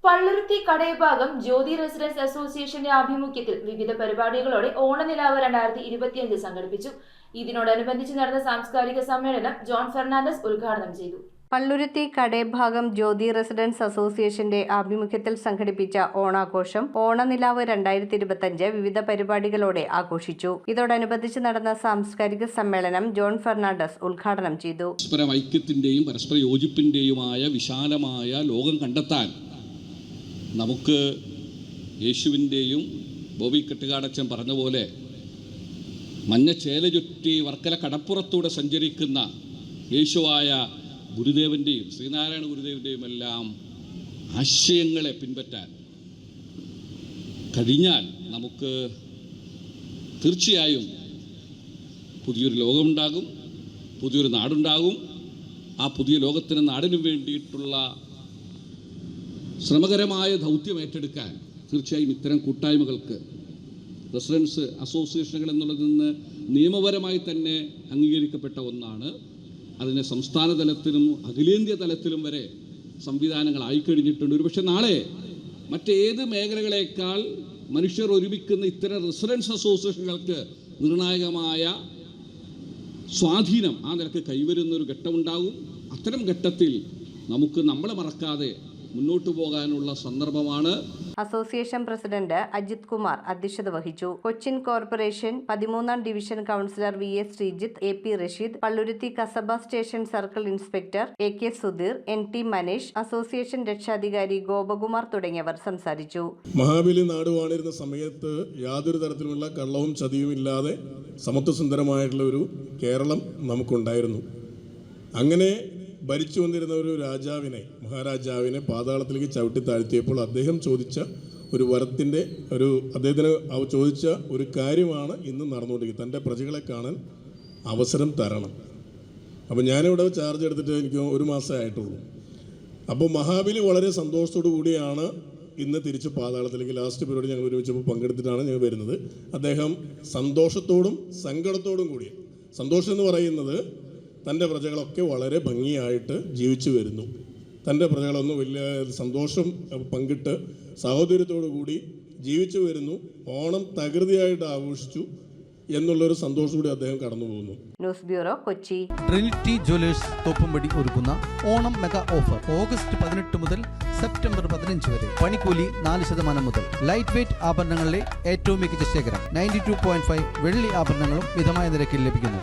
പള്ളുരുത്തി കടയഭാഗം ജ്യോതി residence അസോസിയേഷന്റെ ആഭിമുഖ്യത്തിൽ വിവിധ പരിപാടികളോടെ ഓണനിലാവ് 2025 സംഘടിപ്പിച്ചു. ഇതിനോടനുബന്ധിച്ച് നടന്ന സാംസ്കാരിക സമ്മേളനം ജോൺ ഫെർണാണ്ടസ് ഉദ്ഘാടനം ചെയ്തു. പള്ളുരുത്തി കടയഭാഗം ജ്യോതി റെസിഡൻസ് അസോസിയേഷന്റെ ആഭിമുഖ്യത്തിൽ സംഘടിപ്പിച്ച ഓണാഘോഷം ഓണനിലാവ് 2025 വിവിധ പരിപാടികളോടെ ആഘോഷിച്ചു. ഇതോടനുബന്ധിച്ച് നടന്ന സാംസ്കാരിക സമ്മേളനം ജോൺ ഫെർണാണ്ടസ് ഉദ്ഘാടനം ചെയ്തു. പരസ്പര ഐക്യത്തിന്റെയും പരസ്പര യോജിപ്പിന്റെയുമായ വിശാലമായ ലോകം കണ്ടെത്താൻ നമുക്ക് യേശുവിൻ്റെയും ബോബി കെട്ടുകാടച്ചൻ പറഞ്ഞ പോലെ മഞ്ഞച്ചേല ചുറ്റി വർക്കല കടപ്പുറത്തൂടെ സഞ്ചരിക്കുന്ന യേശുവായ ഗുരുദേവൻ്റെയും ശ്രീനാരായണ ഗുരുദേവൻ്റെയും എല്ലാം ആശയങ്ങളെ പിൻപറ്റാൻ കഴിഞ്ഞാൽ നമുക്ക് തീർച്ചയായും പുതിയൊരു ലോകമുണ്ടാകും, പുതിയൊരു നാടുണ്ടാകും. ആ പുതിയ ലോകത്തിനും നാടിനും വേണ്ടിയിട്ടുള്ള ശ്രമകരമായ ദൗത്യം ഏറ്റെടുക്കാൻ തീർച്ചയായും ഇത്തരം കൂട്ടായ്മകൾക്ക് റെസിഡൻസ് അസോസിയേഷനുകൾ എന്നുള്ളതിൽ നിന്ന് നിയമപരമായി തന്നെ അംഗീകരിക്കപ്പെട്ട ഒന്നാണ്. അതിന് സംസ്ഥാന തലത്തിലും അഖിലേന്ത്യാ തലത്തിലും വരെ സംവിധാനങ്ങളായിക്കഴിഞ്ഞിട്ടുണ്ട്. ഒരുപക്ഷെ നാളെ മറ്റേത് മേഖലകളേക്കാൾ മനുഷ്യർ ഒരുമിക്കുന്ന ഇത്തരം റെസിഡൻസ് അസോസിയേഷനുകൾക്ക് നിർണായകമായ സ്വാധീനം ആ നിലക്ക് കൈവരുന്നൊരു ഘട്ടമുണ്ടാകും. അത്തരം ഘട്ടത്തിൽ നമുക്ക് നമ്മളെ മറക്കാതെ മുന്നോട്ടു പോകാനുള്ള സന്ദർഭമാണ്. അസോസിയേഷൻ പ്രസിഡന്റ് അജിത് കുമാർ അധ്യക്ഷത വഹിച്ചു. കൊച്ചിൻ കോർപ്പറേഷൻ 13ാം division councillor VS Sreejith, AP Rasheed, Palluruthy Kasaba station circle inspector AK Sudheer, NT Manish, association രക്ഷാധികാരി ഗോപകുമാർ തുടങ്ങിയവർ സംസാരിച്ചു. മഹാബലി നാട് വാണിരുന്ന സമയത്ത് യാതൊരു തരത്തിലുള്ള കള്ളവും ചതിയും ഇല്ലാതെ സമത്വസുന്ദരമായിട്ടുള്ള ഒരു കേരളം നമുക്കുണ്ടായിരുന്നു. അങ്ങനെ ഭരിച്ചു വന്നിരുന്ന ഒരു മഹാരാജാവിനെ പാതാളത്തിലേക്ക് ചവിട്ടി താഴ്ത്തിയപ്പോൾ അദ്ദേഹം ചോദിച്ച ഒരു വരത്തിൻ്റെ അദ്ദേഹത്തിന് ചോദിച്ച ഒരു കാര്യമാണ് ഇന്ന് നടന്നുകൊണ്ടിരിക്കുന്നത്. തൻ്റെ പ്രജകളെ കാണാൻ അവസരം തരണം. അപ്പോൾ ഞാനിവിടെ ചാർജ് എടുത്തിട്ട് എനിക്ക് 1 മാസമേ ആയിട്ടുള്ളൂ. അപ്പോൾ മഹാബലി വളരെ സന്തോഷത്തോടു കൂടിയാണ് ഇന്ന് തിരിച്ച് പാതാളത്തിലേക്ക് ലാസ്റ്റ് പരിപാടി ഞങ്ങൾ ഒരുമിച്ചപ്പോൾ പങ്കെടുത്തിട്ടാണ് ഞങ്ങൾ വരുന്നത്. അദ്ദേഹം സന്തോഷത്തോടും സങ്കടത്തോടും കൂടി, സന്തോഷം എന്ന് പറയുന്നത് തൻ്റെ പ്രജകളൊക്കെ വളരെ ഭംഗിയായിട്ട് ജീവിച്ചു വരുന്നു, തൻ്റെ പ്രജകളൊന്നും വലിയ സന്തോഷം പങ്കിട്ട് സഹോദര്യത്തോടു കൂടി ജീവിച്ചു വരുന്നു, ഓണം തകൃതിയായിട്ട് ആഘോഷിച്ചു എന്നുള്ളൊരു സന്തോഷം കൂടി അദ്ദേഹം കടന്നു പോകുന്നു. News bureau, Kochi. Trinity Jewellers Thoppumpady ഒരുക്കുന്ന ഓണം മെഗാ ഓഫർ ഓഗസ്റ്റ് 18 മുതൽ സെപ്റ്റംബർ 15 വരെ. പണിക്കൂലി 4% മുതൽ. ലൈറ്റ് വെയ്റ്റ് ആഭരണങ്ങളിലെ ഏറ്റവും മികച്ച ശേഖരം. 92.5 വെള്ളി ആഭരണങ്ങളും മിതമായ നിരക്കിൽ ലഭിക്കുന്നു.